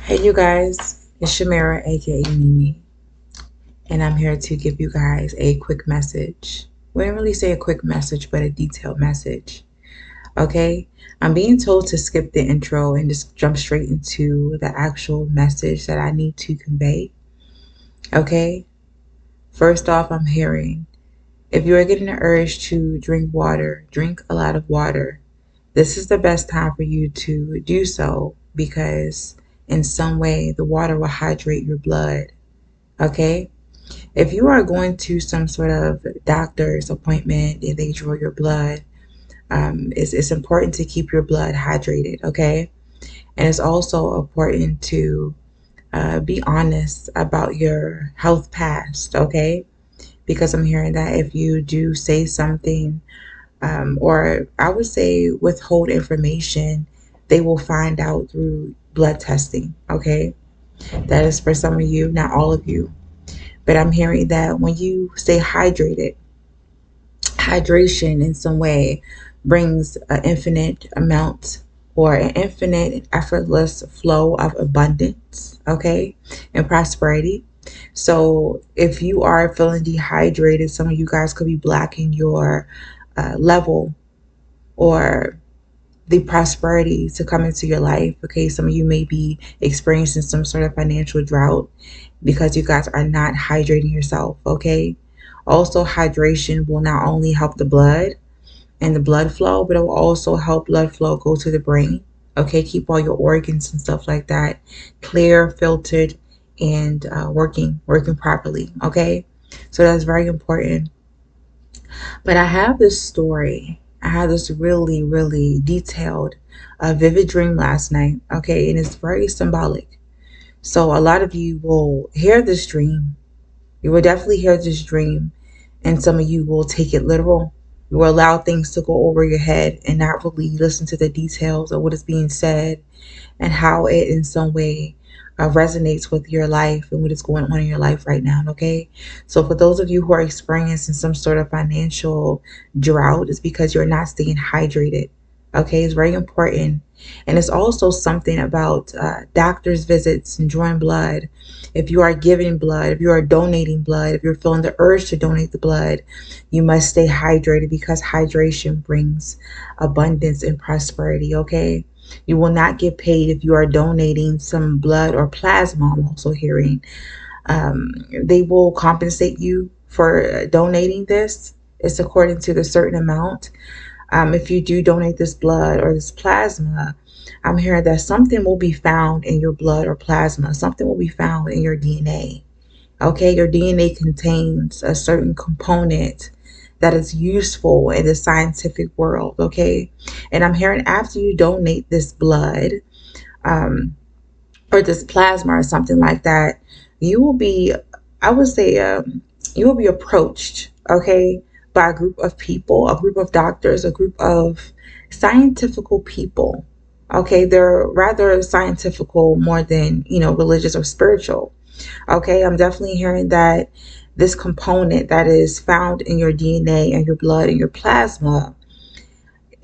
Hey you guys, it's Shamira aka Mimi, and I'm here to give you guys a quick message. We didn't really say a quick message, but a detailed message. Okay? I'm being told to skip the intro and just jump straight into the actual message that I need to convey. Okay? First off, I'm hearing if you are getting the urge to drink water, drink a lot of water. This is the best time for you to do so because in some way the water will hydrate your blood. Okay? If you are going to some sort of doctor's appointment and they draw your blood, it's important to keep your blood hydrated, okay? And it's also important to be honest about your health past, okay? Because I'm hearing that if you do say something, or I would say withhold information, they will find out through blood testing, okay? That is for some of you, not all of you. But I'm hearing that when you stay hydrated, hydration in some way brings an infinite amount or an infinite effortless flow of abundance, okay, and prosperity. So if you are feeling dehydrated, some of you guys could be blocking your level or the prosperity to come into your life. Okay, some of you may be experiencing some sort of financial drought because you guys are not hydrating yourself. Okay, also hydration will not only help the blood and the blood flow, but it will also help blood flow go to the brain. Okay, keep all your organs and stuff like that clear, filtered, and working properly. Okay, so that's very important. But I have this story. I had this really, really detailed, vivid dream last night. Okay, and it's very symbolic. So a lot of you will hear this dream. You will definitely hear this dream, and some of you will take it literal. You will allow things to go over your head and not really listen to the details of what is being said and how it in some way resonates with your life and what is going on in your life right now. Okay, so for those of you who are experiencing some sort of financial drought, it's because you're not staying hydrated. Okay, it's very important. And it's also something about doctor's visits and drawing blood. If you are giving blood, if you are donating blood, if you're feeling the urge to donate the blood, you must stay hydrated because hydration brings abundance and prosperity. Okay, you will not get paid if you are donating some blood or plasma. I'm also hearing they will compensate you for donating this. It's according to the certain amount. If you do donate this blood or this plasma, I'm hearing that something will be found in your blood or plasma. Something will be found in your DNA. Okay, your DNA contains a certain component that is useful in the scientific world. Okay, and I'm hearing after you donate this blood, um, or this plasma or something like that, you will be, I would say, you will be approached, okay, by a group of people, a group of doctors, a group of scientifical people. Okay, they're rather scientifical more than, religious or spiritual. Okay, I'm definitely hearing that this component that is found in your DNA and your blood and your plasma,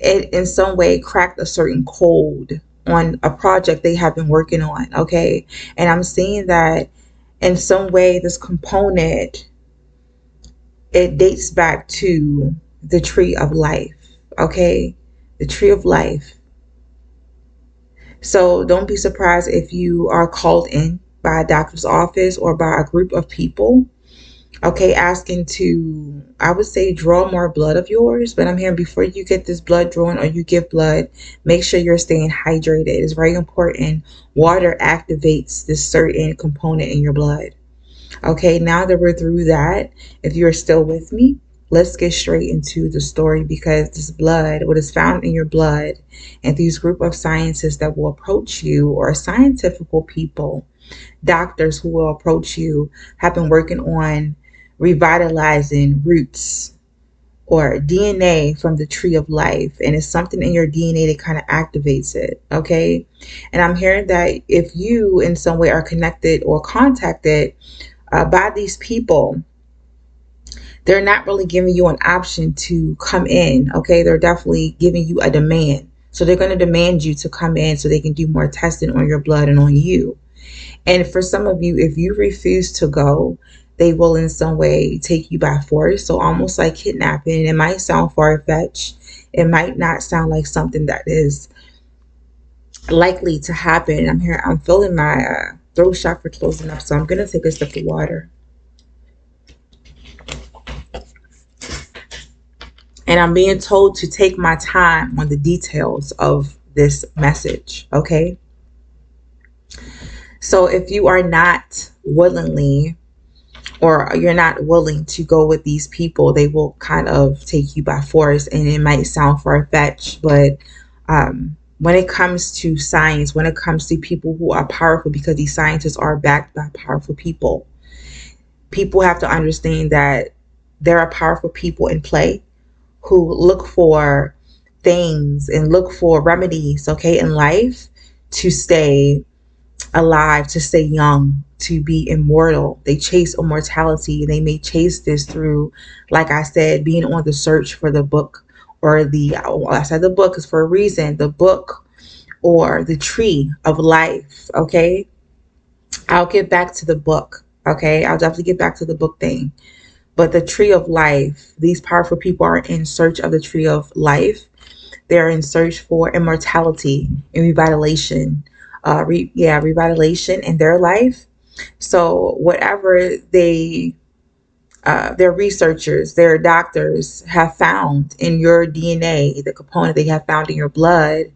it in some way cracked a certain code on a project they have been working on. Okay, and I'm seeing that in some way this component, it dates back to the tree of life. Okay, the tree of life. So don't be surprised if you are called in by a doctor's office or by a group of people, okay, asking to, I would say, draw more blood of yours. But I'm hearing before you get this blood drawn or you give blood, make sure you're staying hydrated. It's very important. Water activates this certain component in your blood. Okay, now that we're through that, if you're still with me, let's get straight into the story because this blood, what is found in your blood, and these group of scientists that will approach you, or scientific people, doctors who will approach you, have been working on revitalizing roots or DNA from the tree of life. And it's something in your DNA that kind of activates it. Okay. And I'm hearing that if you in some way are connected or contacted by these people, they're not really giving you an option to come in. Okay. They're definitely giving you a demand. So they're going to demand you to come in so they can do more testing on your blood and on you. And for some of you, if you refuse to go, they will in some way take you by force. So almost like kidnapping. It might sound far-fetched. It might not sound like something that is likely to happen. I'm here. I'm feeling my throat chakra closing up. So I'm gonna take a sip of water. And I'm being told to take my time on the details of this message. Okay. So if you are not willingly, or you're not willing to go with these people, they will kind of take you by force. And it might sound far-fetched, but when it comes to science, when it comes to people who are powerful, because these scientists are backed by powerful people, people have to understand that there are powerful people in play who look for things and look for remedies, okay, in life to stay alive, to stay young, to be immortal. They chase immortality. They may chase this through, like I said, being on the search for the book, or I said the book is for a reason, the book or the tree of life, okay? I'll get back to the book, okay? I'll definitely get back to the book thing. But the tree of life, these powerful people are in search of the tree of life. They're in search for immortality and revitalization. Revitalization in their life. So whatever their researchers, their doctors have found in your DNA, the component they have found in your blood,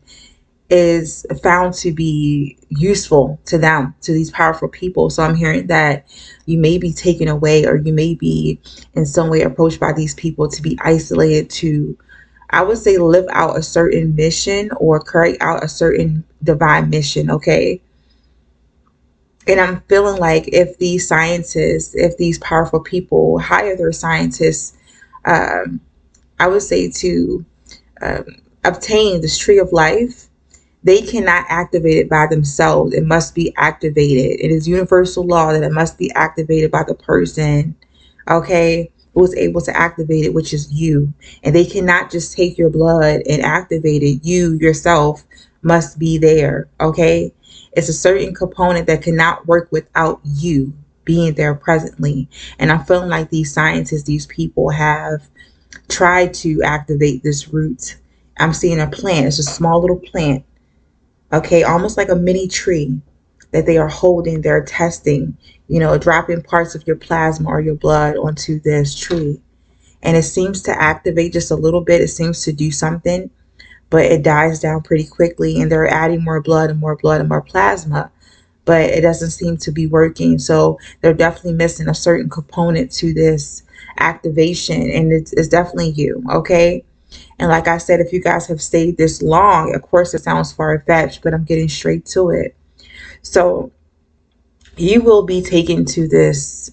is found to be useful to them, to these powerful people. So I'm hearing that you may be taken away, or you may be in some way approached by these people to be isolated, to, I would say, live out a certain mission or carry out a certain divine mission, okay? And I'm feeling like if these scientists, if these powerful people hire their scientists, um, I would say to um, obtain this tree of life, they cannot activate it by themselves. It must be activated. It is universal law that it must be activated by the person, okay, who is able to activate it, which is you. And they cannot just take your blood and activate it. You yourself must be there, okay? It's a certain component that cannot work without you being there presently. And I'm feeling like these scientists, these people have tried to activate this root. I'm seeing a plant. It's a small little plant, okay, almost like a mini tree that they are holding. They're testing, dropping parts of your plasma or your blood onto this tree. And it seems to activate just a little bit. It seems to do something, but it dies down pretty quickly. And they're adding more blood and more blood and more plasma, but it doesn't seem to be working. So they're definitely missing a certain component to this activation. And it's definitely you, okay? And like I said, if you guys have stayed this long, of course it sounds far-fetched, but I'm getting straight to it. So you will be taken to this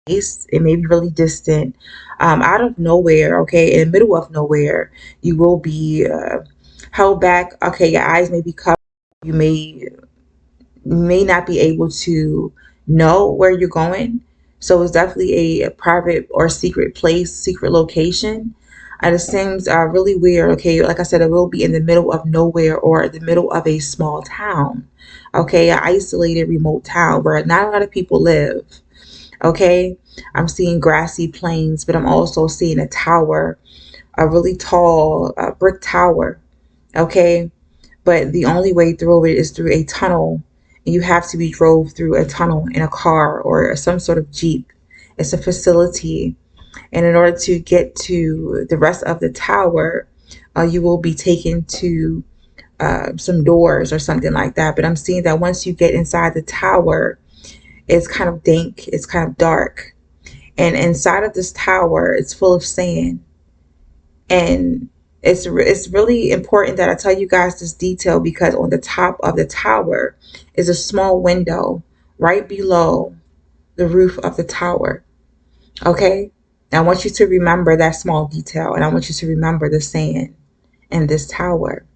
place. It may be really distant, out of nowhere, okay, in the middle of nowhere. You will be held back. Okay, your eyes may be covered. You may not be able to know where you're going. So it's definitely a private or secret place, secret location. And it seems really weird. Okay, like I said, it will be in the middle of nowhere or the middle of a small town. Okay, an isolated, remote town where not a lot of people live. Okay, I'm seeing grassy plains, but I'm also seeing a tower, a really tall brick tower. Okay, but the only way through it is through a tunnel. And you have to be drove through a tunnel in a car or some sort of Jeep. It's a facility. And in order to get to the rest of the tower, you will be taken to some doors or something like that. But I'm seeing that once you get inside the tower, it's kind of dank, it's kind of dark. And inside of this tower, it's full of sand. And it's really important that I tell you guys this detail, because on the top of the tower is a small window right below the roof of the tower. Okay? I want you to remember that small detail, and I want you to remember the sand in this tower.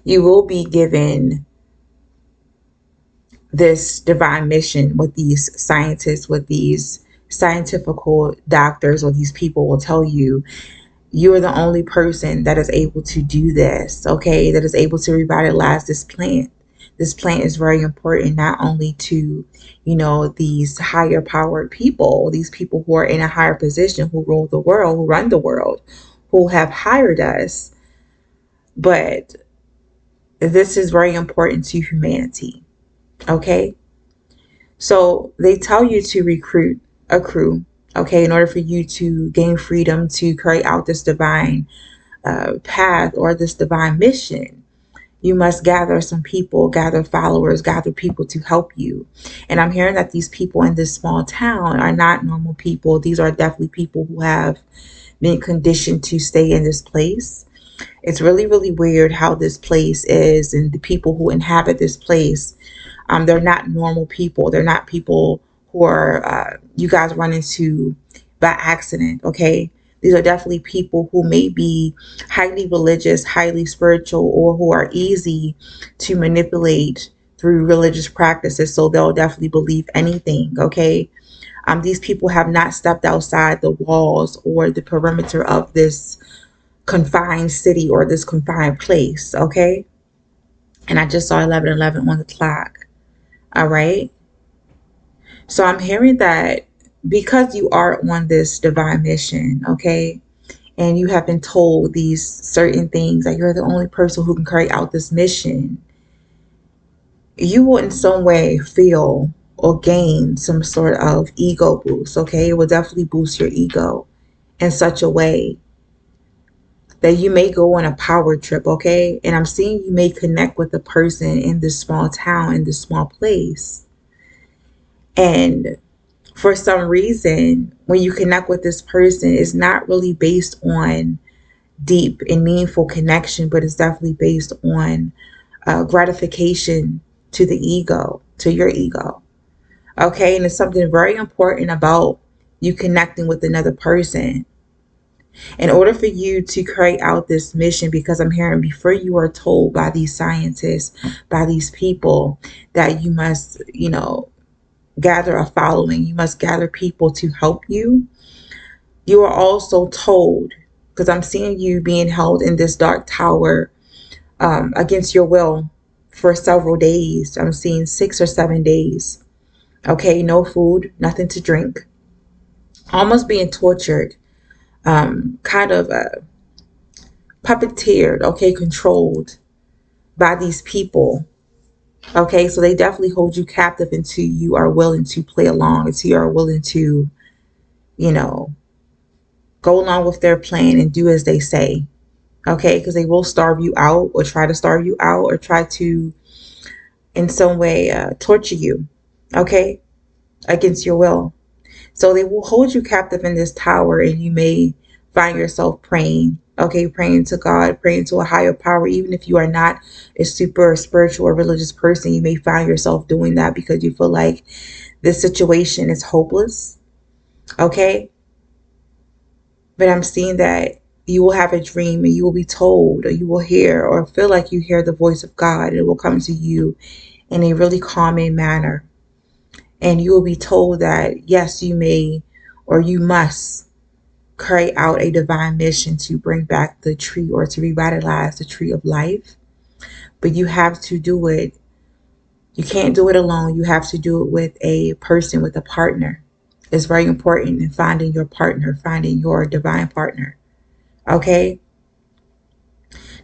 You will be given this divine mission with these scientists, with these scientifical doctors, or these people will tell you, you are the only person that is able to do this, okay, that is able to revitalize this plant. This plant is very important not only to, these higher powered people, these people who are in a higher position, who rule the world, who run the world, who have hired us, but this is very important to humanity. Okay? So they tell you to recruit a crew, okay, in order for you to gain freedom to carry out this divine path or this divine mission. You must gather some people, gather followers, gather people to help you. And I'm hearing that these people in this small town are not normal people. These are definitely people who have been conditioned to stay in this place. It's really, really weird how this place is, and the people who inhabit this place, they're not normal people. They're not people who are you guys run into by accident, okay? These are definitely people who may be highly religious, highly spiritual, or who are easy to manipulate through religious practices. So they'll definitely believe anything, okay? These people have not stepped outside the walls or the perimeter of this confined city or this confined place, okay? And I just saw 11:11 on the clock. All right. So I'm hearing that because you are on this divine mission, okay, and you have been told these certain things, that you're the only person who can carry out this mission, you will in some way feel or gain some sort of ego boost, okay? It will definitely boost your ego in such a way that you may go on a power trip, okay? And I'm seeing you may connect with a person in this small town, in this small place. And for some reason, when you connect with this person, it's not really based on deep and meaningful connection, but it's definitely based on gratification to the ego, to your ego. Okay, and it's something very important about you connecting with another person. In order for you to carry out this mission, because I'm hearing before you are told by these scientists, by these people, that you must, gather a following, you must gather people to help you. You are also told, because I'm seeing you being held in this dark tower against your will for several days. I'm seeing 6 or 7 days. Okay, no food, nothing to drink, almost being tortured, kind of puppeteered, okay, controlled by these people. Okay, so they definitely hold you captive until you are willing to play along, until you are willing to, you know, go along with their plan and do as they say. Okay, because they will starve you out or try to starve you out or try to, in some way, torture you. Okay, against your will. So they will hold you captive in this tower, and you may find yourself praying, okay, praying to God, praying to a higher power. Even if you are not a super spiritual or religious person, you may find yourself doing that because you feel like this situation is hopeless, okay? But I'm seeing that you will have a dream and you will be told, or you will hear or feel like you hear the voice of God. It will come to you in a really calming manner. And you will be told that, yes, you may or you must carry out a divine mission to bring back the tree or to revitalize the tree of life. But you have to do it. You can't do it alone. You have to do it with a person, with a partner. It's very important in finding your partner, finding your divine partner. Okay?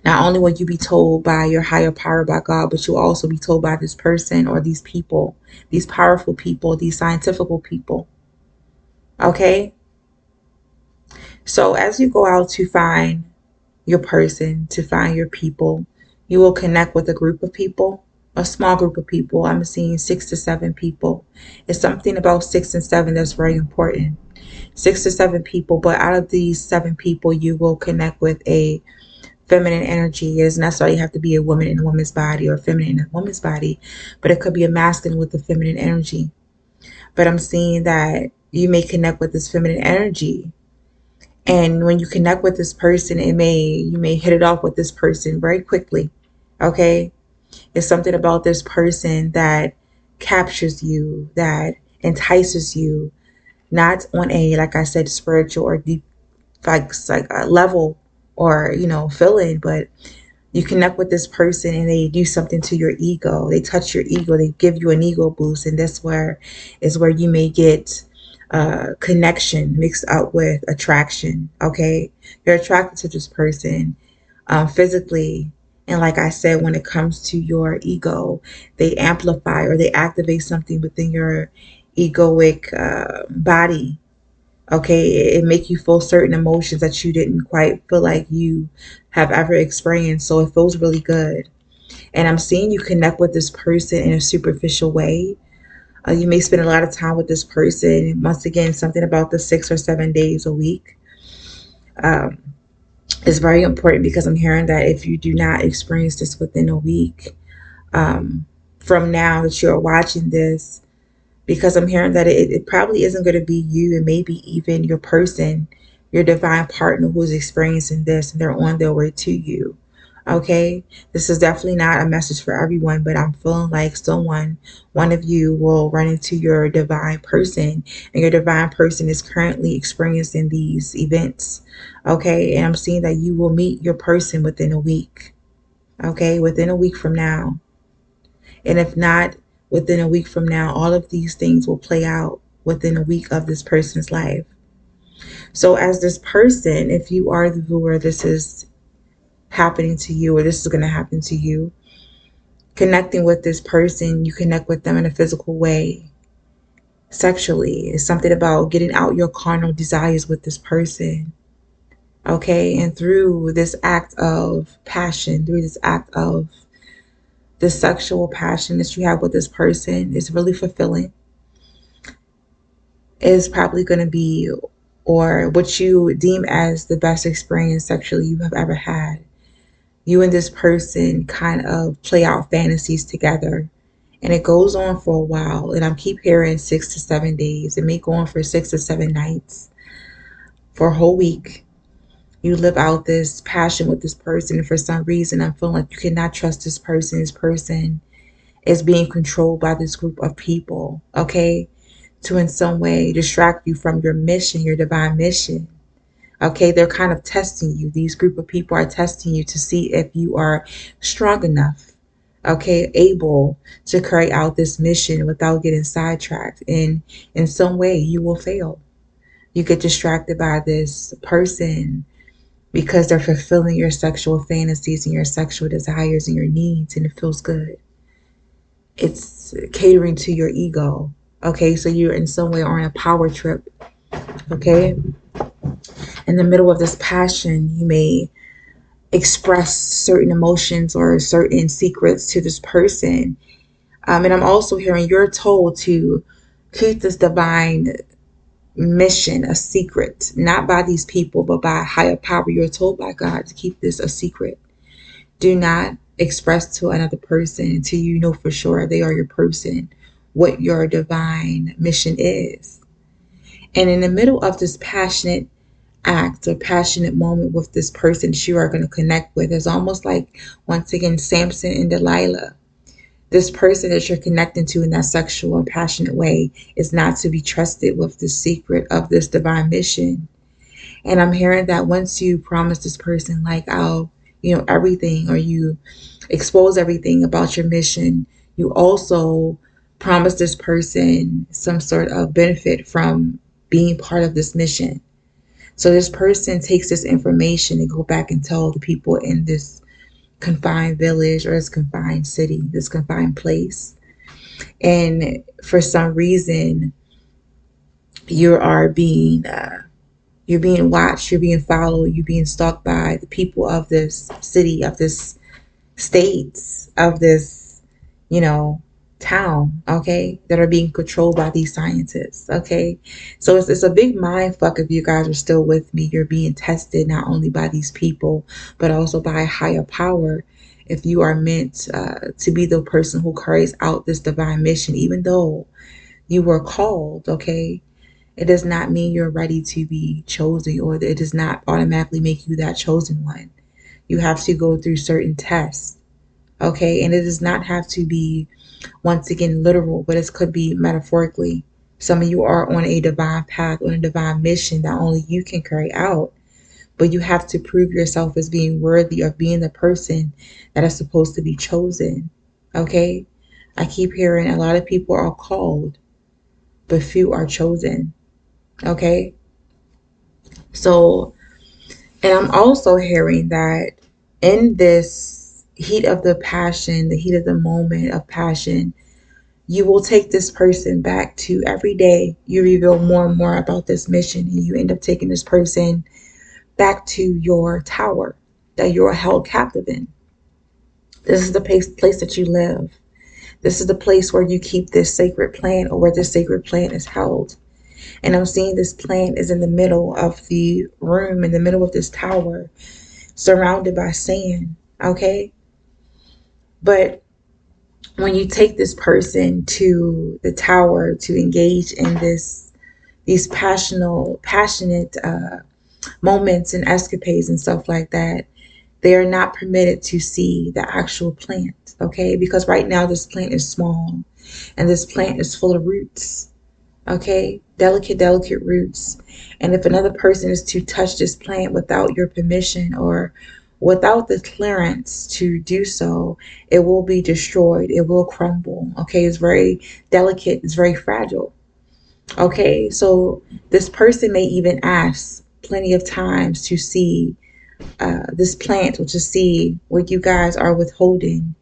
Not only will you be told by your higher power, by God, but you'll also be told by this person or these people, these powerful people, these scientific people. Okay? So as you go out to find your person, to find your people, you will connect with a group of people, a small group of people. I'm seeing 6 to 7 people. It's something about 6 and 7 that's very important. 6 to 7 people, but out of these 7 people, you will connect with a feminine energy. It doesn't necessarily have to be a woman in a woman's body or a feminine in a woman's body, but it could be a masculine with a feminine energy. But I'm seeing that you may connect with this feminine energy. And when you connect with this person, you may hit it off with this person very quickly. Okay? It's something about this person that captures you, that entices you, not on a, like I said, spiritual or deep, like a level or, feeling, but You connect with this person and they do something to your ego. They touch your ego. They give you an ego boost. And that's where is where you may get connection mixed up with attraction. Okay. You're attracted to this person physically. And like I said, when it comes to your ego, they amplify or they activate something within your egoic body. Okay, it make you feel certain emotions that you didn't quite feel like you have ever experienced. So it feels really good. And I'm seeing you connect with this person in a superficial way. You may spend a lot of time with this person. Once again, something about the 6 or 7 days a week um, is very important because I'm hearing that if you do not experience this within a week um, from now that you're watching this, because I'm hearing that it probably isn't going to be you, and maybe even your person, your divine partner who's experiencing this and they're on their way to you. Okay, this is definitely not a message for everyone, but I'm feeling like one of you will run into your divine person, and your divine person is currently experiencing these events. Okay, and I'm seeing that you will meet your person within a week. Okay, within a week from now. And if not within a week from now, all of these things will play out within a week of this person's life. So, as this person, if you are the viewer, this is happening to you, or this is going to happen to you. Connecting with this person, you connect with them in a physical way. Sexually, it's something about getting out your carnal desires with this person. Okay, and through this act of passion, through this act of the sexual passion that you have with this person is really fulfilling. Is probably going to be, or what you deem as the best experience sexually you have ever had. You and this person kind of play out fantasies together, and it goes on for a while. And I keep hearing 6 to 7 days. It may go on for 6 to 7 nights, for a whole week. You live out this passion with this person, and for some reason, I'm feeling like you cannot trust this person. This person is being controlled by this group of people. Okay, to in some way distract you from your mission, your divine mission. Okay, they're kind of testing you. These group of people are testing you to see if you are strong enough, okay, able to carry out this mission without getting sidetracked. And in some way, you will fail. You get distracted by this person because they're fulfilling your sexual fantasies and your sexual desires and your needs, and it feels good. It's catering to your ego. Okay, so you're in some way on a power trip. Okay, in the middle of this passion, you may express certain emotions or certain secrets to this person. And I'm also hearing you're told to keep this divine mission a secret, not by these people, but by a higher power. You're told by God to keep this a secret. Do not express to another person until you know for sure they are your person, what your divine mission is. And in the middle of this passionate act or passionate moment with this person that you are going to connect with, it's almost like, once again, Samson and Delilah. This person that you're connecting to in that sexual and passionate way is not to be trusted with the secret of this divine mission. And I'm hearing that once you promise this person, like, I'll, everything, or you expose everything about your mission, you also promise this person some sort of benefit from being part of this mission. So this person takes this information and go back and tell the people in this confined village or this confined city, this confined place. And for some reason, you are being you're being watched, you're being followed, you're being stalked by the people of this city, of this states, of this, town, okay, that are being controlled by these scientists, okay? So it's a big mind fuck if you guys are still with me. You're being tested not only by these people, but also by a higher power. If you are meant to be the person who carries out this divine mission, even though you were called, okay, it does not mean you're ready to be chosen, or it does not automatically make you that chosen one. You have to go through certain tests, okay? And it does not have to be, once again, literal, but it could be metaphorically. Some of you are on a divine path, on a divine mission that only you can carry out. but you have to prove yourself as being worthy of being the person that is supposed to be chosen. Okay? I keep hearing a lot of people are called, but few are chosen. Okay? So, and I'm also hearing that in this heat of the passion, the heat of the moment of passion, you will take this person back to every day. You reveal more and more about this mission, and you end up taking this person back to your tower that you're held captive in. This is the place that you live. This is the place where you keep this sacred plant, or where this sacred plant is held. And I'm seeing this plant is in the middle of the room, in the middle of this tower, surrounded by sand. Okay? But when you take this person to the tower to engage in these passionate moments and escapades and stuff like that, they are not permitted to see the actual plant, okay? Because right now this plant is small, and this plant is full of roots, okay? Delicate roots. And if another person is to touch this plant without your permission, or without the clearance to do so, it will be destroyed. It will crumble, okay? It's very delicate. It's very fragile, okay? So this person may even ask plenty of times to see this plant, or to see what you guys are withholding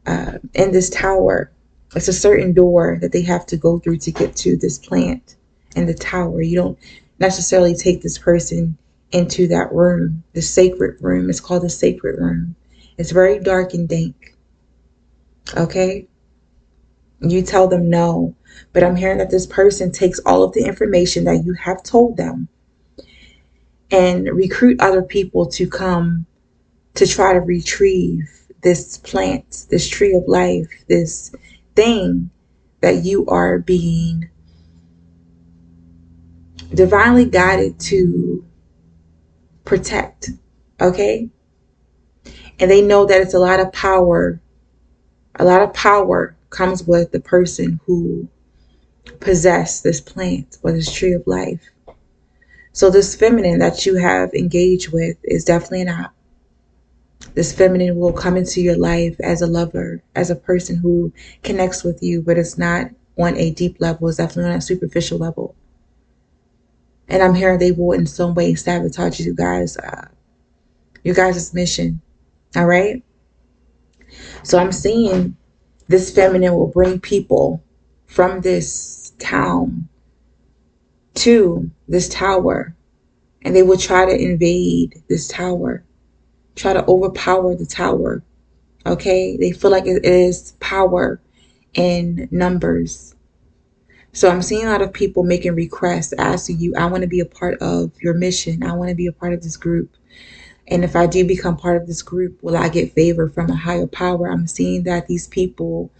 in this tower. It's a certain door that they have to go through to get to this plant in the tower. You don't necessarily take this person into that room, the sacred room. It's called the sacred room. It's very dark and dank. Okay? You tell them no. But I'm hearing that this person takes all of the information that you have told them and recruit other people to come to try to retrieve this plant, this tree of life, this thing that you are being divinely guided to protect. Okay? And they know that it's a lot of power. A lot of power comes with the person who possessed this plant or this tree of life. So this feminine that you have engaged with is definitely not. This feminine will come into your life as a lover, as a person who connects with you, but it's not on a deep level. It's definitely on a superficial level. And I'm hearing they will in some way sabotage you guys, your guys' mission. All right? So I'm seeing this feminine will bring people from this town to this tower, and they will try to invade this tower, try to overpower the tower. Okay? They feel like it is power in numbers. So I'm seeing a lot of people making requests, asking you, I want to be a part of your mission. I want to be a part of this group. And if I do become part of this group, will I get favor from a higher power? I'm seeing that these people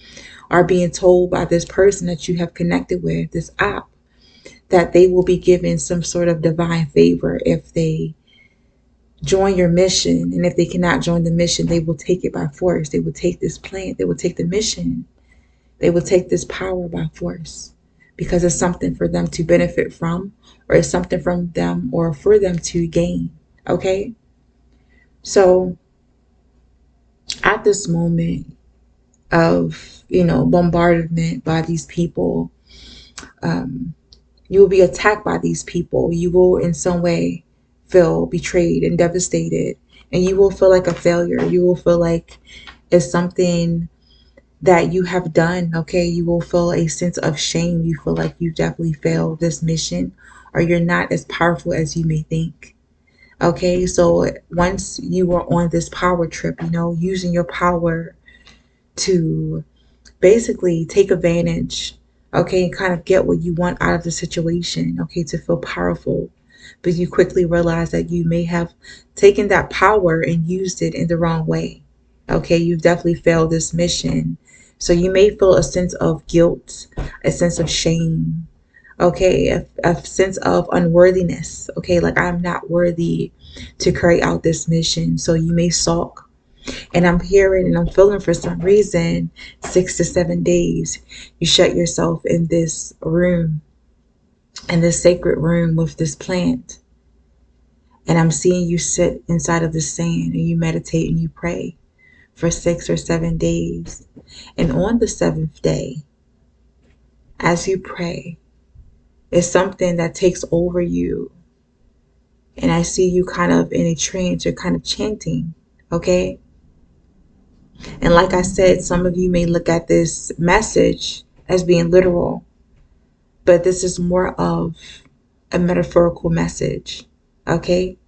are being told by this person that you have connected with, this app, that they will be given some sort of divine favor if they join your mission. And if they cannot join the mission, they will take it by force. They will take this plant. They will take the mission. They will take this power by force, because it's something for them to benefit from, or it's something from them or for them to gain. Okay? So at this moment of, bombardment by these people, you will be attacked by these people. You will in some way feel betrayed and devastated, and you will feel like a failure. You will feel like it's something that you have done. Okay? You will feel a sense of shame. You feel like you definitely failed this mission, or you're not as powerful as you may think. Okay? So once you are on this power trip, using your power to basically take advantage, okay, and kind of get what you want out of the situation, okay, to feel powerful. But you quickly realize that you may have taken that power and used it in the wrong way. Okay, you've definitely failed this mission. So you may feel a sense of guilt, a sense of shame, okay, a sense of unworthiness, okay, like I'm not worthy to carry out this mission. So you may sulk. And I'm hearing and I'm feeling, for some reason, 6 to 7 days, you shut yourself in this room, in this sacred room with this plant. And I'm seeing you sit inside of the sand and you meditate and you pray for 6 or 7 days. And on the seventh day, as you pray, it's something that takes over you. And I see you kind of in a trance, you're kind of chanting, okay? And like I said, some of you may look at this message as being literal, but this is more of a metaphorical message, okay?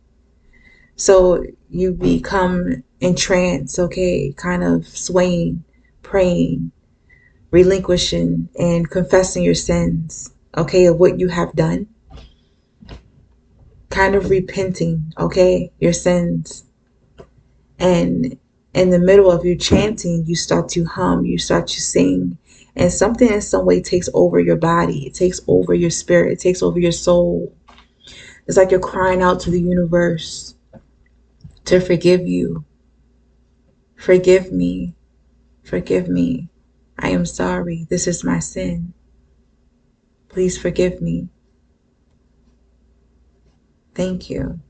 So you become entranced, okay, kind of swaying, praying, relinquishing, and confessing your sins, okay, of what you have done, kind of repenting, okay, your sins. And in the middle of you chanting, you start to hum, you start to sing, and something in some way takes over your body, it takes over your spirit, it takes over your soul. It's like you're crying out to the universe to forgive you. Forgive me. Forgive me. I am sorry. This is my sin. Please forgive me. Thank you.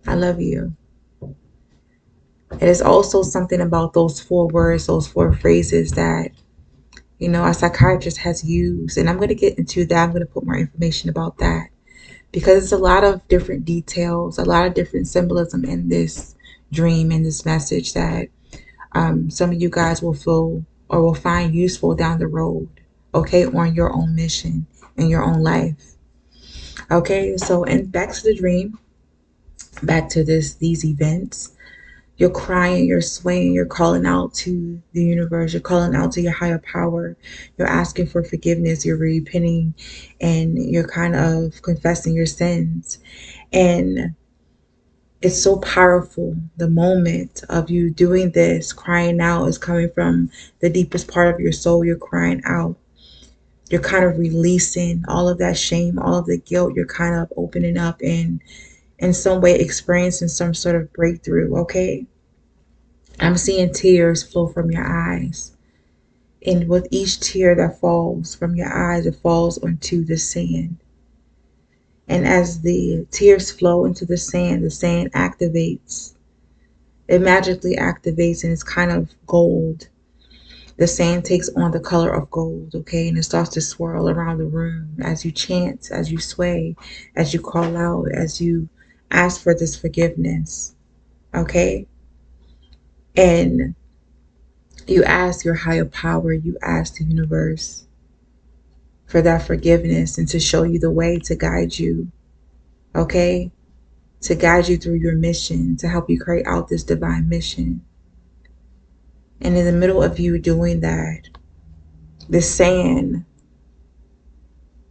I love you. It is also something about those 4 words, those 4 phrases that, a psychiatrist has used. And I'm going to get into that. I'm going to put more information about that because it's a lot of different details, a lot of different symbolism in this dream, in this message that some of you guys will feel or will find useful down the road, okay, on your own mission in your own life. Okay, so and back to the dream, back to these events. You're crying, you're swaying, you're calling out to the universe, you're calling out to your higher power, you're asking for forgiveness, you're repenting, and you're kind of confessing your sins. And it's so powerful. The moment of you doing this, crying out, is coming from the deepest part of your soul. You're crying out. You're kind of releasing all of that shame, all of the guilt. You're kind of opening up and in some way experiencing some sort of breakthrough, okay? I'm seeing tears flow from your eyes. And with each tear that falls from your eyes, it falls onto the sand. And as the tears flow into the sand activates. It magically activates and it's kind of gold. The sand takes on the color of gold, okay? And it starts to swirl around the room as you chant, as you sway, as you call out, as you ask for this forgiveness, okay? And you ask your higher power, you ask the universe for that forgiveness and to show you the way, to guide you, okay? To guide you through your mission, to help you carry out this divine mission. And in the middle of you doing that, the sand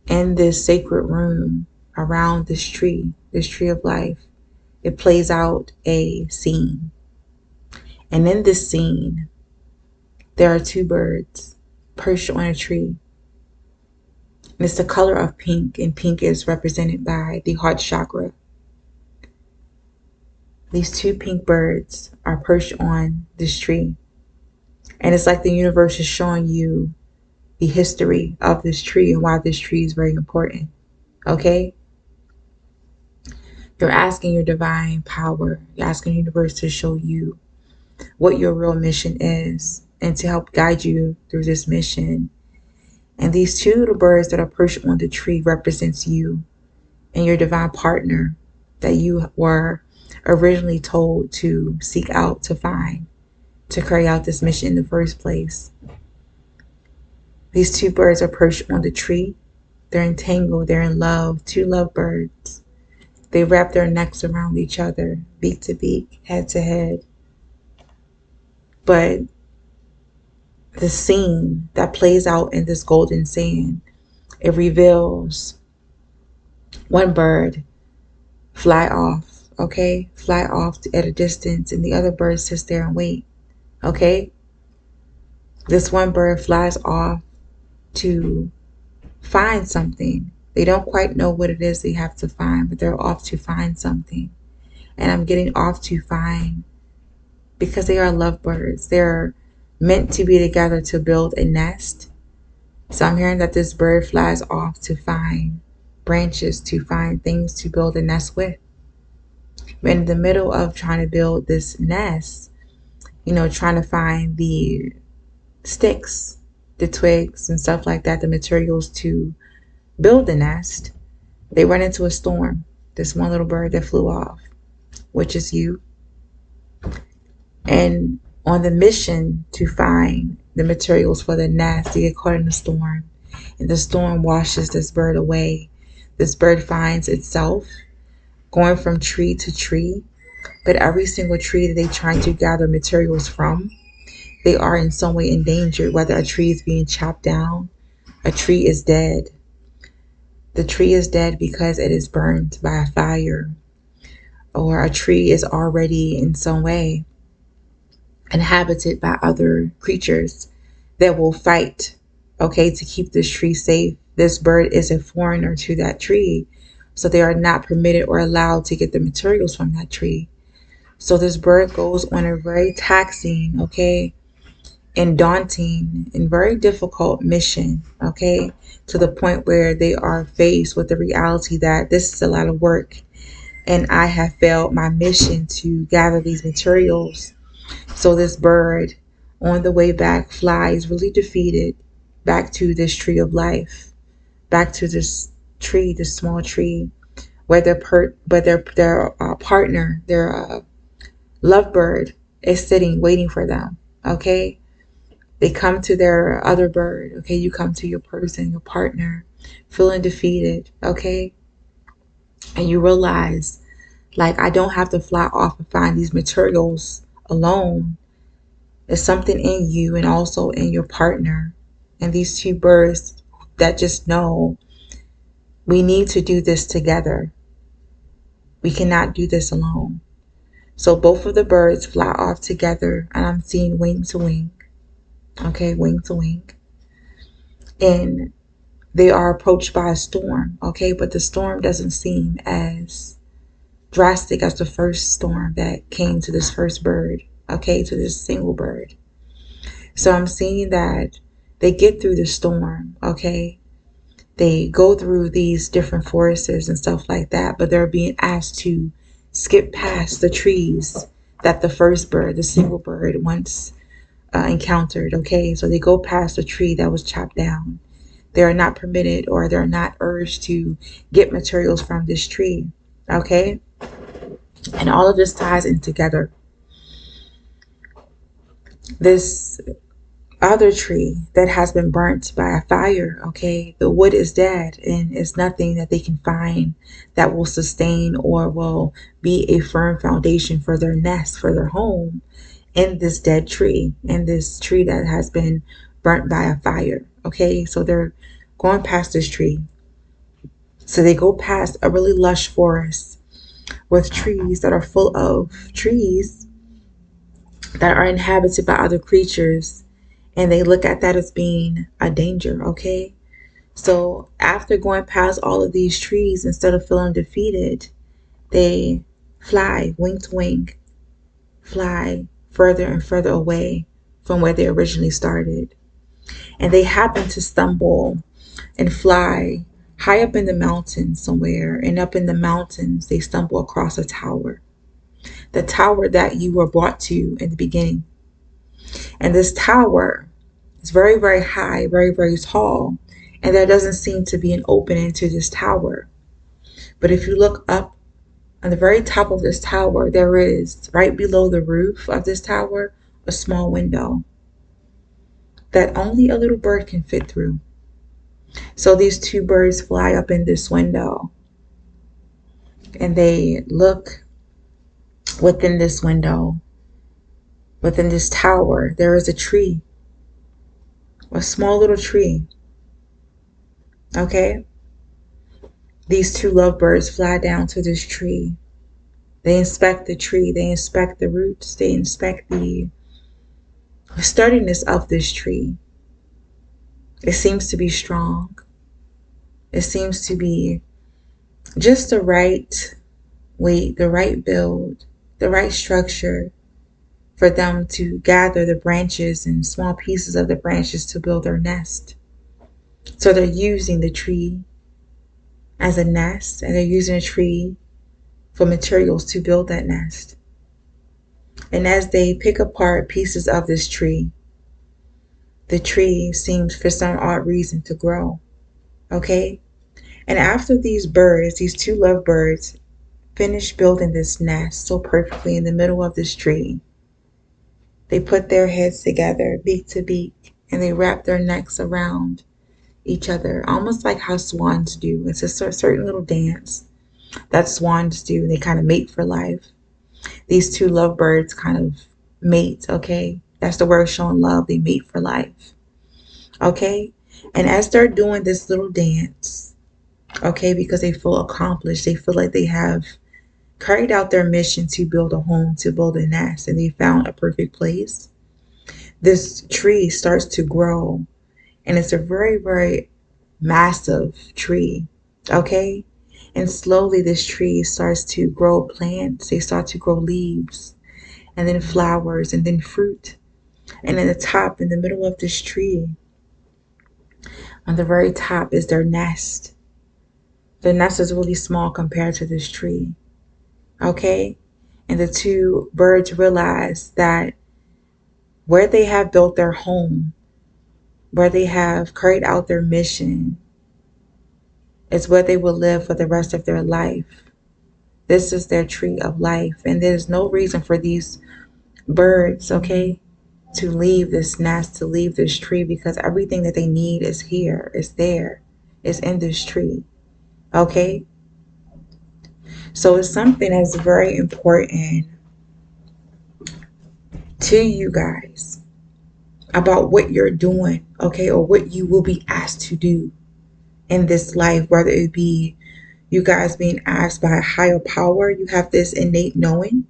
in this sacred room around this tree of life, it plays out a scene. And in this scene, there are 2 birds perched on a tree. And it's the color of pink, and pink is represented by the heart chakra. These 2 pink birds are perched on this tree. And it's like the universe is showing you the history of this tree and why this tree is very important. Okay? You're asking your divine power, you're asking the universe to show you what your real mission is and to help guide you through this mission. And these 2 little birds that are perched on the tree represents you and your divine partner that you were originally told to seek out, to find, to carry out this mission in the first place. These 2 birds are perched on the tree. They're entangled, they're in love, 2 lovebirds. They wrap their necks around each other, beak to beak, head to head. But the scene that plays out in this golden sand, it reveals one bird fly off, okay? Fly off at a distance, and the other bird sits there and wait, okay? This one bird flies off to find something. They don't quite know what it is they have to find, but they're off to find something. And I'm getting off to find because they are lovebirds. They're meant to be together to build a nest. So I'm hearing that this bird flies off to find branches, to find things to build a nest with. In the middle of trying to build this nest, trying to find the sticks, the twigs, and stuff like that, the materials to build the nest, they run into a storm. This one little bird that flew off, which is you. And on the mission to find the materials for the nest, you get caught in a storm. And the storm washes this bird away. This bird finds itself going from tree to tree, but every single tree that they try to gather materials from, they are in some way endangered. Whether a tree is being chopped down, a tree is dead. The tree is dead because it is burned by a fire, or a tree is already in some way inhabited by other creatures that will fight, okay, to keep this tree safe. This bird is a foreigner to that tree, so they are not permitted or allowed to get the materials from that tree. So this bird goes on a very taxing, okay, and daunting and very difficult mission, okay, to the point where they are faced with the reality that this is a lot of work and I have failed my mission to gather these materials. So this bird, on the way back, flies really defeated back to this tree of life, back to this tree, this small tree, where their partner, their lovebird, is sitting waiting for them. Okay, they come to their other bird. Okay, you come to your person, your partner, feeling defeated. Okay, and you realize, like, I don't have to fly off and find these materials alone. There's something in you and also in your partner, and these two birds that just know we need to do this together. We cannot do this alone. So both of the birds fly off together, and I'm seeing wing to wing. Okay, wing to wing. And they are approached by a storm. Okay, but the storm doesn't seem as drastic as the first storm that came to this first bird. Okay, to this single bird. So I'm seeing that they get through the storm. Okay, they go through these different forests and stuff like that, but they're being asked to skip past the trees that the first bird, the single bird, once encountered. Okay, so they go past a tree that was chopped down. They are not permitted, or they're not urged to get materials from this tree. Okay, and all of this ties in together. This other tree that has been burnt by a fire, okay, the wood is dead, and it's nothing that they can find that will sustain or will be a firm foundation for their nest, for their home, in this dead tree, in this tree that has been burnt by a fire. Okay, so they're going past this tree. So they go past a really lush forest with trees that are full of trees that are inhabited by other creatures, and they look at that as being a danger. Okay, so after going past all of these trees, instead of feeling defeated, they fly wing to wing, fly further and further away from where they originally started. And they happen to stumble and fly high up in the mountains somewhere, and up in the mountains they stumble across a tower, the tower that you were brought to in the beginning. And this tower is very, very high, very, very tall, and there doesn't seem to be an opening to this tower. But if you look up on the very top of this tower, there is, right below the roof of this tower, a small window that only a little bird can fit through. So these two birds fly up in this window, and they look within this window. Within this tower, there is a tree, a small little tree. Okay? These two lovebirds fly down to this tree. They inspect the tree, they inspect the roots, they inspect the sturdiness of this tree. It seems to be strong. It seems to be just the right weight, the right build, the right structure for them to gather the branches and small pieces of the branches to build their nest. So they're using the tree as a nest, and they're using a tree for materials to build that nest. And as they pick apart pieces of this tree, the tree seems for some odd reason to grow. Okay? And after these birds, these two lovebirds, finish building this nest so perfectly in the middle of this tree, they put their heads together, beak to beak, and they wrap their necks around each other, almost like how swans do. It's a certain little dance that swans do. They kind of mate for life. These two lovebirds kind of mate, okay? That's the word showing love. They mate for life, okay? And as they're doing this little dance, okay, because they feel accomplished, they feel like they have carried out their mission to build a home, to build a nest, and they found a perfect place. This tree starts to grow, and it's a very, very massive tree, okay? And slowly this tree starts to grow plants. They start to grow leaves, and then flowers, and then fruit. And in the top, in the middle of this tree, on the very top is their nest. The nest is really small compared to this tree, okay? And the two birds realize that where they have built their home, where they have carried out their mission, is where they will live for the rest of their life. This is their tree of life. And there's no reason for these birds, okay, to leave this nest, to leave this tree, because everything that they need is here, is there, is in this tree, okay? So it's something that's very important to you guys about what you're doing, okay, or what you will be asked to do in this life, whether it be you guys being asked by a higher power. You have this innate knowing,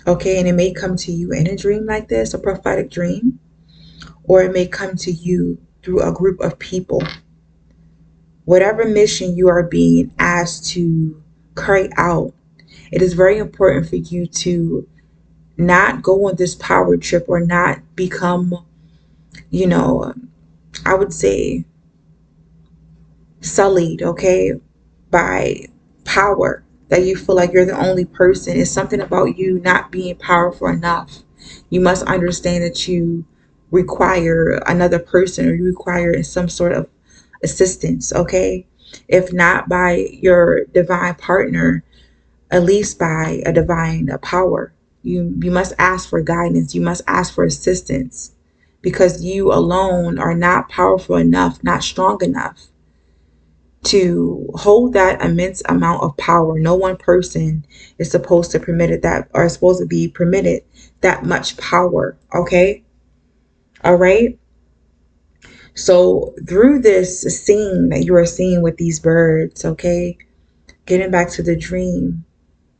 okay, and it may come to you in a dream like this, a prophetic dream, or it may come to you through a group of people. Whatever mission you are being asked to carry out, it is very important for you to not go on this power trip or not become, you know, I would say sullied, okay, by power, that you feel like you're the only person. It's something about you not being powerful enough. You must understand that you require another person, or you require some sort of assistance, okay? If not by your divine partner, at least by a divine power. You must ask for guidance. You must ask for assistance, because you alone are not powerful enough, not strong enough to hold that immense amount of power. No one person is supposed to permit it that, or supposed to be permitted that much power. Okay. All right. So through this scene that you are seeing with these birds, okay, getting back to the dream,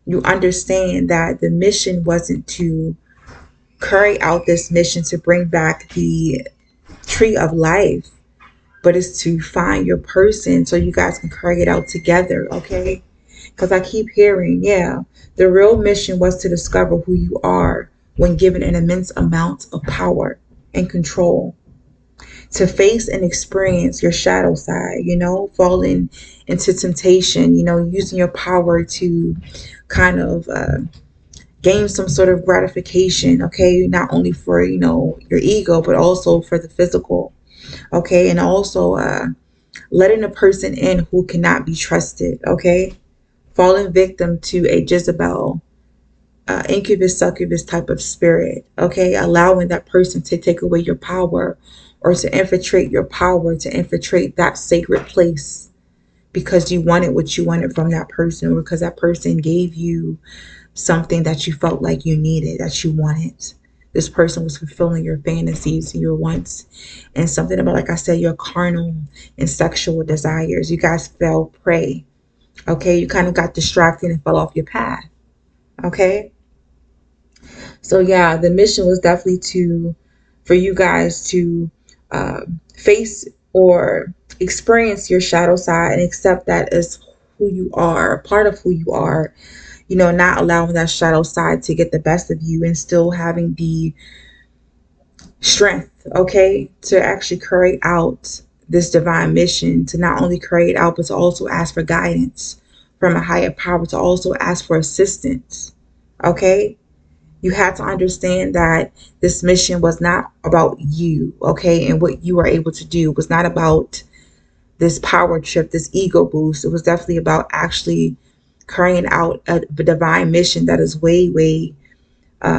you understand that the mission wasn't to carry out this mission to bring back the tree of life, but it's to find your person so you guys can carry it out together, okay? Because I keep hearing, yeah, the real mission was to discover who you are when given an immense amount of power and control, to face and experience your shadow side, falling into temptation, using your power to kind of gain some sort of gratification, okay? Not only for, your ego, but also for the physical, okay? And also letting a person in who cannot be trusted, okay? Falling victim to a Jezebel, incubus, succubus type of spirit, okay? Allowing that person to take away your power, or to infiltrate your power, to infiltrate that sacred place, because you wanted what you wanted from that person, or because that person gave you something that you felt like you needed, that you wanted. This person was fulfilling your fantasies, your wants, and something about, like I said, your carnal and sexual desires. You guys fell prey, okay? You kind of got distracted and fell off your path, okay? So yeah, the mission was definitely for you guys to face or experience your shadow side and accept that as who you are, a part of who you are, not allowing that shadow side to get the best of you, and still having the strength, okay, to actually carry out this divine mission, to not only carry it out, but to also ask for guidance from a higher power to also ask for assistance. Okay? You had to understand that this mission was not about you, okay, and what you were able to do. It was not about this power trip, this ego boost. It was definitely about actually carrying out a divine mission that is way, way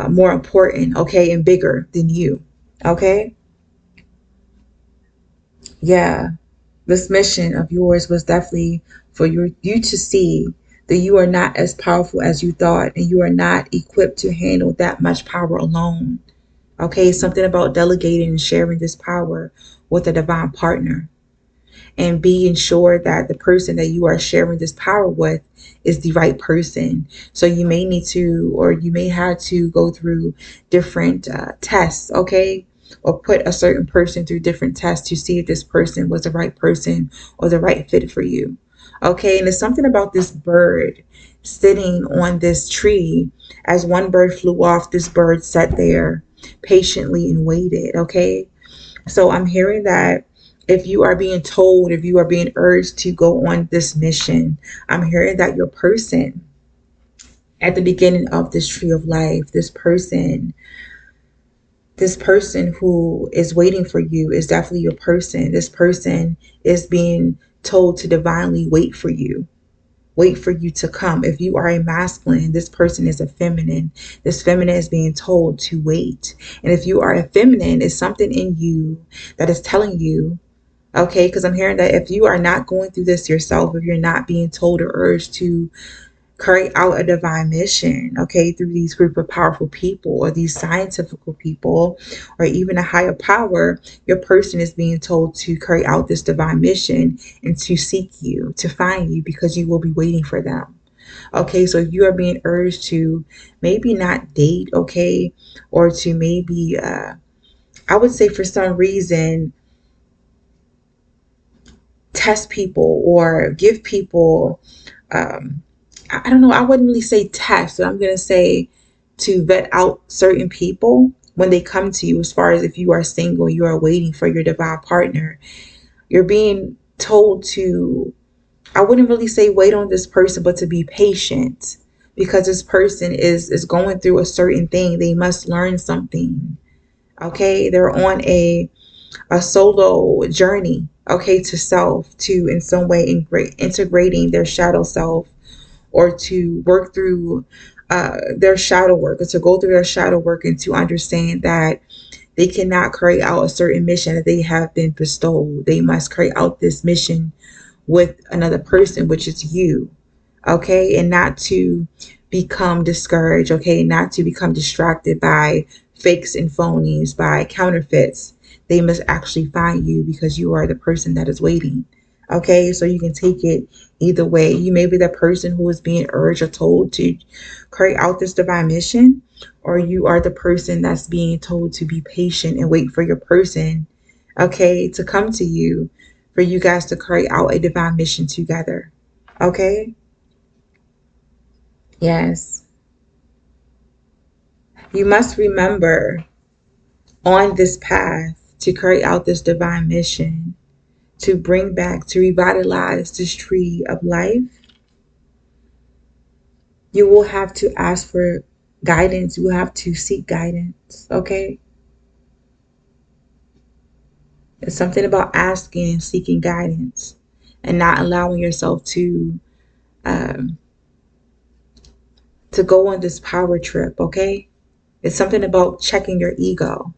more important, okay, and bigger than you, okay? Yeah, this mission of yours was definitely for you to see that you are not as powerful as you thought, and you are not equipped to handle that much power alone. Okay, something about delegating and sharing this power with a divine partner, and being sure that the person that you are sharing this power with is the right person. So you may need to, or you may have to go through different tests, okay? Or put a certain person through different tests to see if this person was the right person or the right fit for you. Okay, and there's something about this bird sitting on this tree. As one bird flew off, this bird sat there patiently and waited, okay? So I'm hearing that if you are being told, if you are being urged to go on this mission, I'm hearing that your person at the beginning of this tree of life, this person who is waiting for you is definitely your person. This person is being told to divinely wait for you to come. If you are a masculine, this person is a feminine. This feminine is being told to wait. And if you are a feminine, it's something in you that is telling you, okay, because I'm hearing that if you are not going through this yourself, if you're not being told or urged to carry out a divine mission, okay, through these group of powerful people or these scientific people or even a higher power, your person is being told to carry out this divine mission and to seek you, to find you, because you will be waiting for them. Okay, so you are being urged to maybe not date, okay, or to maybe, I would say for some reason, test people or give people, um, I don't know, I wouldn't really say test, but I'm going to say to vet out certain people when they come to you. As far as if you are single, you are waiting for your divine partner, you're being told to, I wouldn't really say wait on this person, but to be patient, because this person is going through a certain thing. They must learn something. Okay, they're on a solo journey, okay, to self, to in some way integrating their shadow self, or to work through their shadow work, or to go through their shadow work and to understand that they cannot carry out a certain mission that they have been bestowed. They must carry out this mission with another person, which is you, okay, and not to become discouraged, okay, not to become distracted by fakes and phonies, by counterfeits. They must actually find you because you are the person that is waiting. Okay, so you can take it either way. You may be the person who is being urged or told to carry out this divine mission, or you are the person that's being told to be patient and wait for your person, okay, to come to you, for you guys to carry out a divine mission together. Okay? Yes. You must remember on this path to carry out this divine mission, to bring back, to revitalize this tree of life, you will have to ask for guidance. You will have to seek guidance. Okay? It's something about asking and seeking guidance and not allowing yourself um, to go on this power trip. Okay? It's something about checking your ego.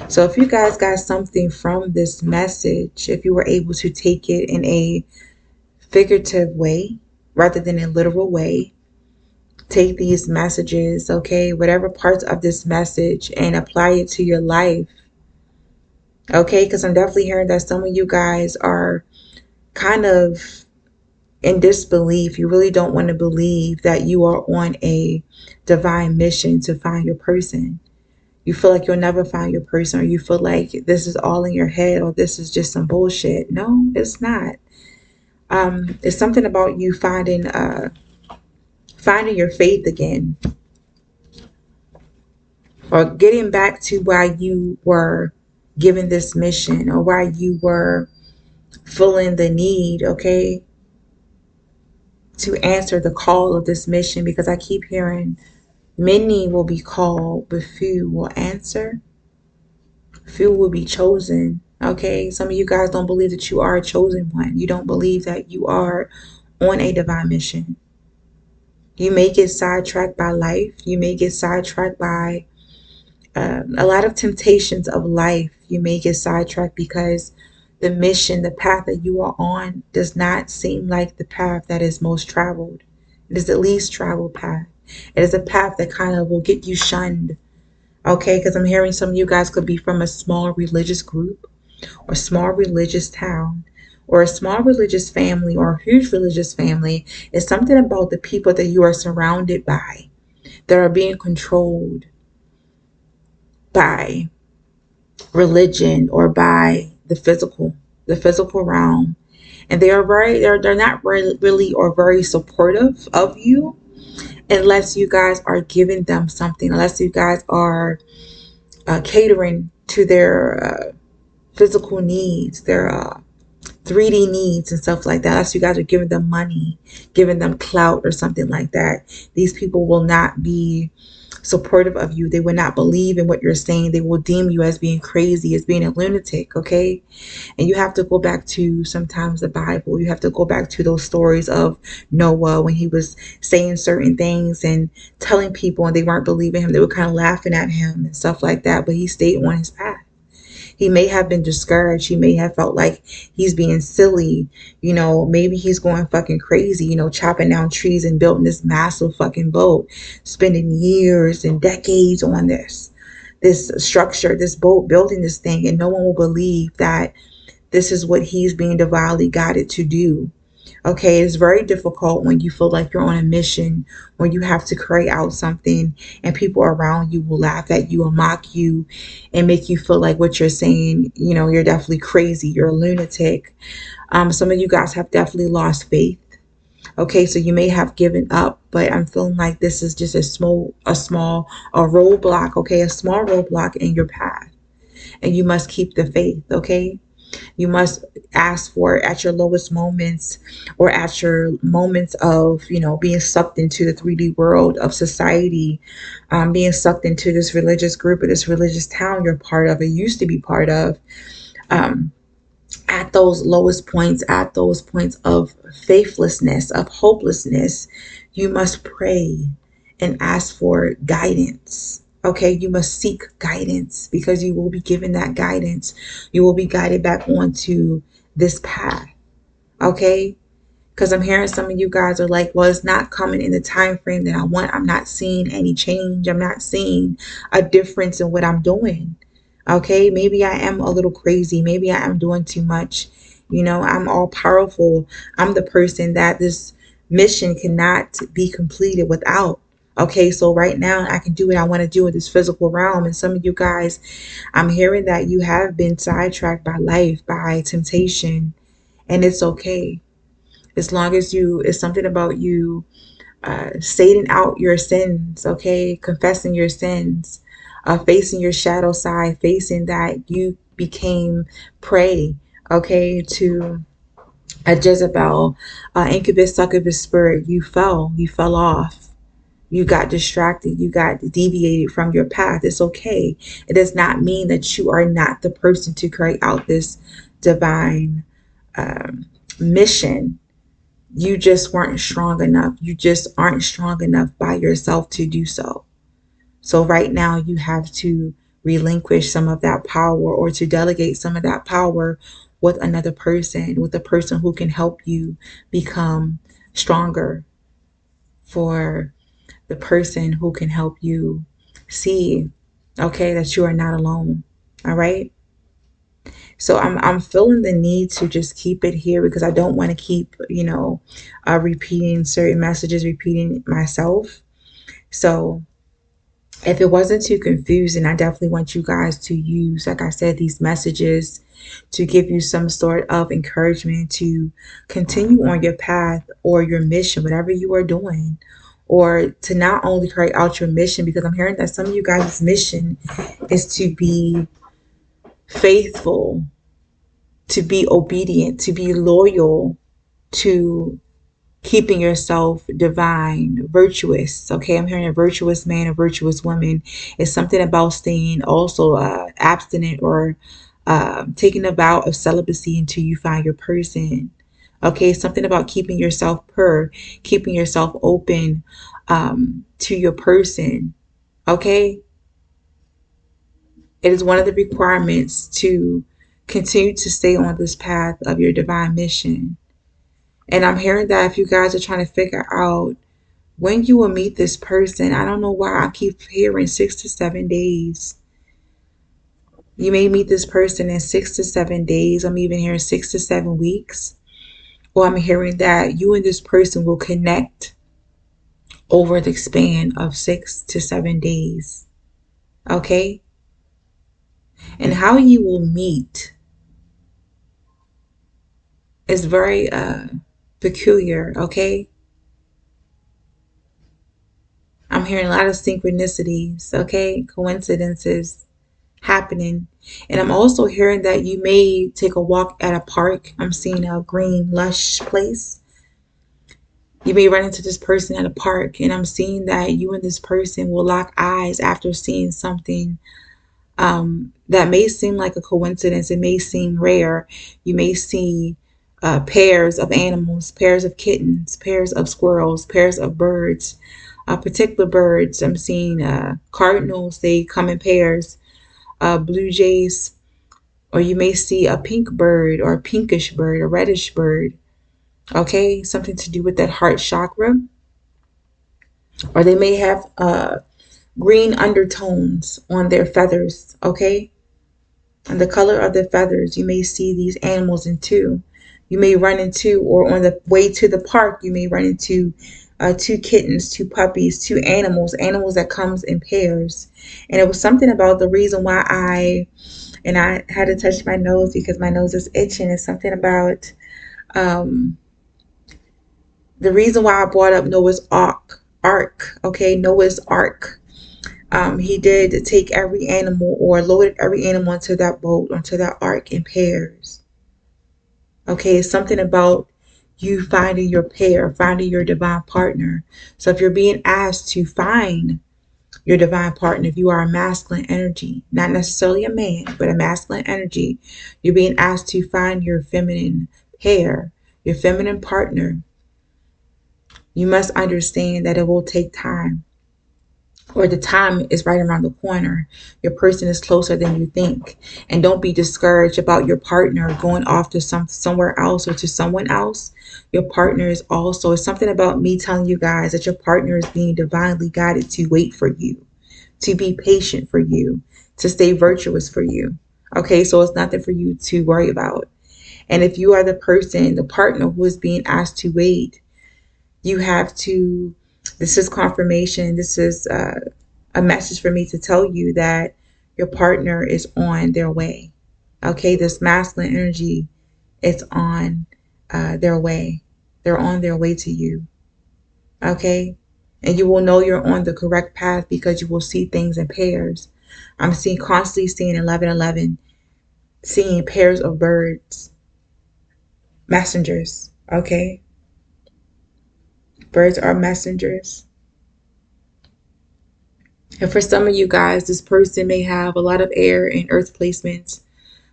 So if you guys got something from this message, if you were able to take it in a figurative way rather than a literal way, take these messages, okay, whatever parts of this message, and apply it to your life. Okay, because I'm definitely hearing that some of you guys are kind of in disbelief. You really don't want to believe that you are on a divine mission to find your person. You feel like you'll never find your person, or you feel like this is all in your head, or this is just some bullshit. No, it's not. It's something about you finding your faith again, or getting back to why you were given this mission, or why you were feeling the need, okay, to answer the call of this mission, because I keep hearing many will be called, but few will answer. Few will be chosen. Okay, some of you guys don't believe that you are a chosen one. You don't believe that you are on a divine mission. You may get sidetracked by life. You may get sidetracked by a lot of temptations of life. You may get sidetracked because the mission, the path that you are on, does not seem like the path that is most traveled. It is the least traveled path. It is a path that kind of will get you shunned. Okay, because I'm hearing some of you guys could be from a small religious group or small religious town or a small religious family or a huge religious family. It's something about the people that you are surrounded by that are being controlled by religion or by the physical realm. And they are they're not really or very supportive of you unless you guys are giving them something, unless you guys are catering to their physical needs, their 3D needs and stuff like that. Unless you guys are giving them money, giving them clout or something like that. These people will not be supportive of you. They will not believe in what you're saying. They will deem you as being crazy, as being a lunatic, okay? And you have to go back to sometimes the Bible. You have to go back to those stories of Noah when he was saying certain things and telling people and they weren't believing him. They were kind of laughing at him and stuff like that, but he stayed on his path. He may have been discouraged. He may have felt like he's being silly. Maybe he's going fucking crazy, chopping down trees and building this massive fucking boat, spending years and decades on this structure, this boat, building this thing. And no one will believe that this is what he's being divinely guided to do. Okay, it's very difficult when you feel like you're on a mission, when you have to carry out something and people around you will laugh at you or mock you and make you feel like what you're saying, you're definitely crazy, you're a lunatic. Some of you guys have definitely lost faith. Okay, so you may have given up, but I'm feeling like this is just a roadblock, okay, a small roadblock in your path. And you must keep the faith, okay? You must ask for it at your lowest moments or at your moments of, being sucked into the 3D world of society, being sucked into this religious group or this religious town you're part of or used to be part of. At those lowest points, at those points of faithlessness, of hopelessness, you must pray and ask for guidance. Okay, you must seek guidance because you will be given that guidance. You will be guided back onto this path. Okay, because I'm hearing some of you guys are like, well, it's not coming in the time frame that I want. I'm not seeing any change. I'm not seeing a difference in what I'm doing. Okay, maybe I am a little crazy. Maybe I am doing too much. I'm all powerful. I'm the person that this mission cannot be completed without. Okay, so right now I can do what I want to do in this physical realm. And some of you guys, I'm hearing that you have been sidetracked by life, by temptation, and it's okay. As long as it's something about you stating out your sins, okay, confessing your sins, facing your shadow side, facing that you became prey, okay, to a Jezebel, incubus, succubus spirit. You fell off. You got distracted. You got deviated from your path. It's okay. It does not mean that you are not the person to carry out this divine mission. You just weren't strong enough. You just aren't strong enough by yourself to do so. So right now you have to relinquish some of that power or to delegate some of that power with another person, with a person who can help you become stronger, for the person who can help you see, okay, that you are not alone. All right. So I'm feeling the need to just keep it here because I don't want to keep, repeating certain messages, repeating myself. So if it wasn't too confusing, I definitely want you guys to use, like I said, these messages to give you some sort of encouragement to continue on your path or your mission, whatever you are doing, or to not only carry out your mission, because I'm hearing that some of you guys' mission is to be faithful, to be obedient, to be loyal to keeping yourself divine, virtuous. Okay, I'm hearing a virtuous man, a virtuous woman. It's something about staying also abstinent or taking a vow of celibacy until you find your person. Okay, something about keeping yourself pure, keeping yourself open to your person. Okay, it is one of the requirements to continue to stay on this path of your divine mission. And I'm hearing that if you guys are trying to figure out when you will meet this person, I don't know why I keep hearing 6 to 7 days. You may meet this person in 6 to 7 days. I'm even hearing 6 to 7 weeks. Or I'm hearing that you and this person will connect over the span of 6 to 7 days. Okay? And how you will meet is very peculiar. Okay? I'm hearing a lot of synchronicities. Okay? Coincidences happening. And I'm also hearing that you may take a walk at a park. I'm seeing a green, lush place. You may run into this person at a park, and I'm seeing that you and this person will lock eyes after seeing something that may seem like a coincidence. It may seem rare. You may see pairs of animals, pairs of kittens, pairs of squirrels, pairs of birds, particular birds. I'm seeing cardinals. They come in pairs. Blue jays, or you may see a pink bird or a pinkish bird, a reddish bird. Okay, something to do with that heart chakra. Or they may have green undertones on their feathers. Okay, and the color of the feathers, you may see these animals in two. You may run into, or on the way to the park, you may run into two kittens, two puppies, two animals that comes in pairs. And it was something about the reason why I had to touch my nose because my nose is itching. It's something about um, the reason why I brought up Noah's Ark. Okay, Noah's Ark. He did take every animal or loaded every animal onto that boat, onto that ark in pairs. Okay, it's something about you finding your pair, finding your divine partner. So if you're being asked to find your divine partner, if you are a masculine energy, not necessarily a man, but a masculine energy, you're being asked to find your feminine pair, your feminine partner. You must understand that it will take time, or the time is right around the corner. Your person is closer than you think. And don't be discouraged about your partner going off to somewhere else or to someone else. Your partner is also, it's something about me telling you guys that your partner is being divinely guided to wait for you, to be patient for you, to stay virtuous for you. Okay, so it's nothing for you to worry about. And if you are the person, the partner who is being asked to wait, you have to, this is confirmation, this is a message for me to tell you that your partner is on their way. Okay, this masculine energy is on their way. They're on their way to you. Okay, and you will know you're on the correct path because you will see things in pairs. I'm constantly seeing 1111, seeing pairs of birds, messengers. Okay, birds are messengers. And for some of you guys, this person may have a lot of air and earth placements.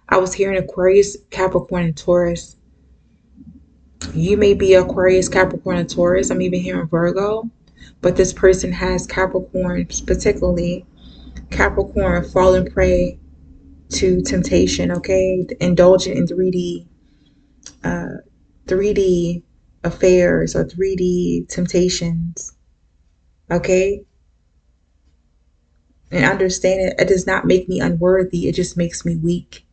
I was hearing Aquarius, Capricorn, and Taurus. You may be Aquarius, Capricorn, and Taurus. I'm even hearing Virgo. But this person has Capricorn, particularly Capricorn, fallen prey to temptation, okay? Indulgent in 3D affairs or 3D temptations, okay? And understand it does not make me unworthy. It just makes me weak.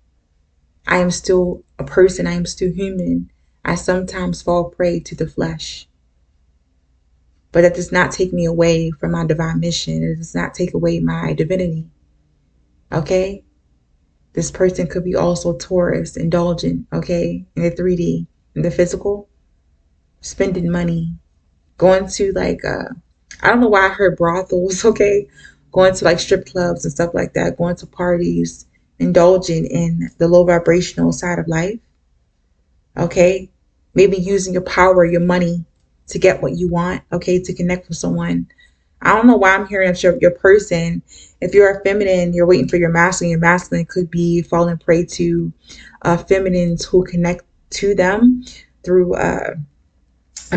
I am still a person. I am still human. I sometimes fall prey to the flesh. But that does not take me away from my divine mission. It does not take away my divinity. Okay? This person could be also Taurus, indulgent, okay? In the 3D, in the physical, spending money, going to like, I don't know why I heard brothels, okay? Going to like strip clubs and stuff like that, going to parties, indulging in the low vibrational side of life, okay? Maybe using your power, your money, to get what you want, okay, to connect with someone. I don't know why I'm hearing that your person, if you're a feminine, you're waiting for your masculine. Your masculine could be falling prey to feminines who connect to them through, I'm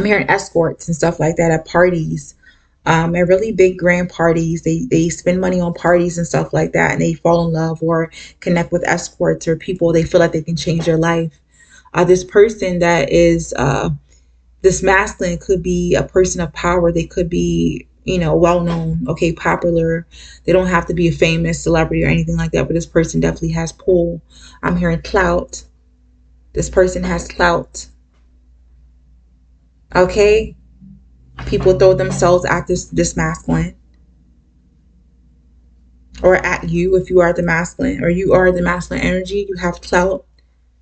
hearing escorts and stuff like that at parties. At really big grand parties, they spend money on parties and stuff like that, and they fall in love or connect with escorts or people they feel like they can change their life. This person that is this masculine could be a person of power. They could be, well known, okay, popular. They don't have to be a famous celebrity or anything like that, but this person definitely has pull. I'm hearing clout. This person has clout. Okay? People throw themselves at this masculine or at you if you are the masculine or you are the masculine energy. You have clout.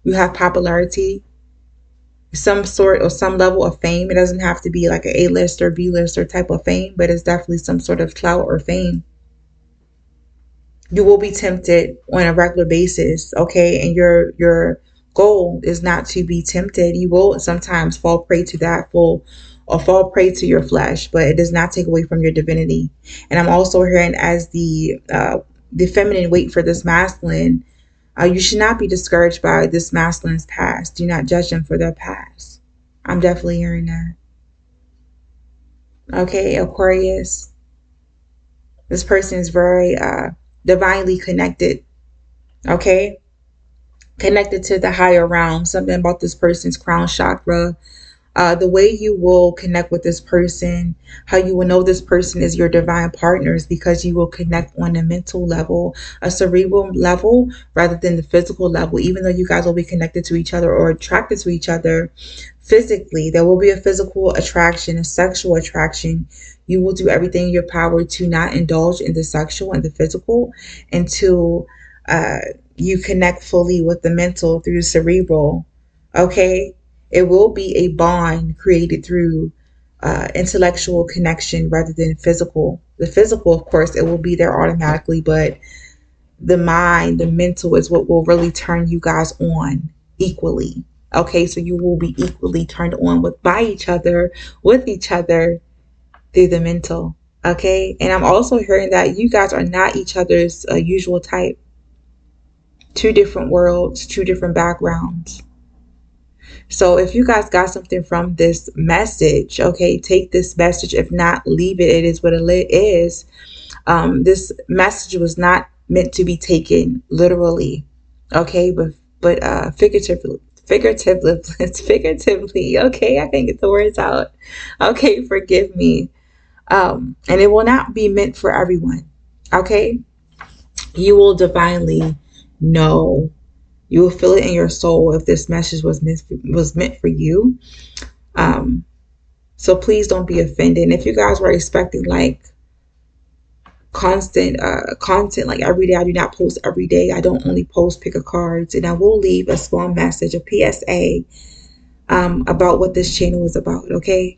You have popularity, some sort or some level of fame. It doesn't have to be like an A-list or B-list or type of fame, but it's definitely some sort of clout or fame. You will be tempted on a regular basis, okay? And your goal is not to be tempted. You will sometimes fall prey to that full or fall prey to your flesh, but it does not take away from your divinity. And I'm also hearing as the feminine wait for this masculine, you should not be discouraged by this masculine's past. Do not judge them for their past. I'm definitely hearing that. Okay, Aquarius. This person is very divinely connected. Okay, connected to the higher realm. Something about this person's crown chakra. The way you will connect with this person, how you will know this person is your divine partner is because you will connect on a mental level, a cerebral level, rather than the physical level. Even though you guys will be connected to each other or attracted to each other physically, there will be a physical attraction, a sexual attraction. You will do everything in your power to not indulge in the sexual and the physical until you connect fully with the mental through the cerebral. Okay, it will be a bond created through intellectual connection rather than physical. The physical, of course, it will be there automatically, but the mind, the mental is what will really turn you guys on equally. Okay, so you will be equally turned on by each other, with each other through the mental. Okay, and I'm also hearing that you guys are not each other's usual type. Two different worlds, two different backgrounds. So if you guys got something from this message, okay, take this message. If not, leave it. It is what it is. This message was not meant to be taken literally, okay, but figuratively. Figuratively, it's figuratively. Okay, I can't get the words out. Okay, forgive me. And it will not be meant for everyone. Okay, you will divinely know. You will feel it in your soul if this message was meant for you. Um, so please don't be offended. And if you guys were expecting like constant content like every day, I do not post every day. I don't only post pick a cards, and I will leave a small message, a PSA, about what this channel is about. Okay,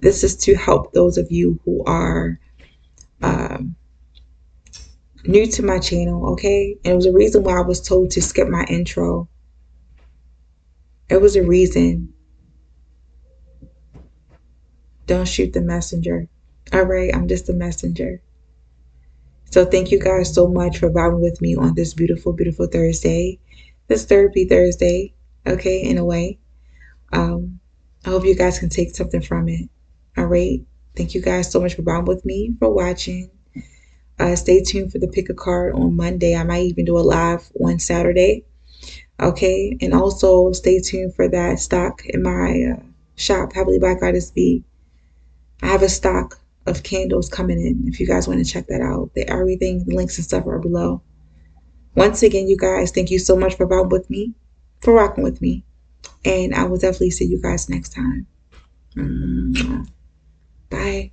this is to help those of you who are new to my channel. Okay, and it was a reason why I was told to skip my intro. It was a reason. Don't shoot the messenger. All right, I'm just a messenger. So thank you guys so much for vibing with me on this beautiful, beautiful Thursday. This Therapy Thursday, okay, in a way. I hope you guys can take something from it. All right. Thank you guys so much for vibing with me, for watching. Stay tuned for the pick a card on Monday. I might even do a live on Saturday. Okay. And also stay tuned for that stock in my shop, Heavily Black Goddess B. I have a stock of candles coming in. If you guys want to check that out, everything, the links and stuff are below. Once again, you guys, thank you so much for vibing with me, for rocking with me. And I will definitely see you guys next time. Bye.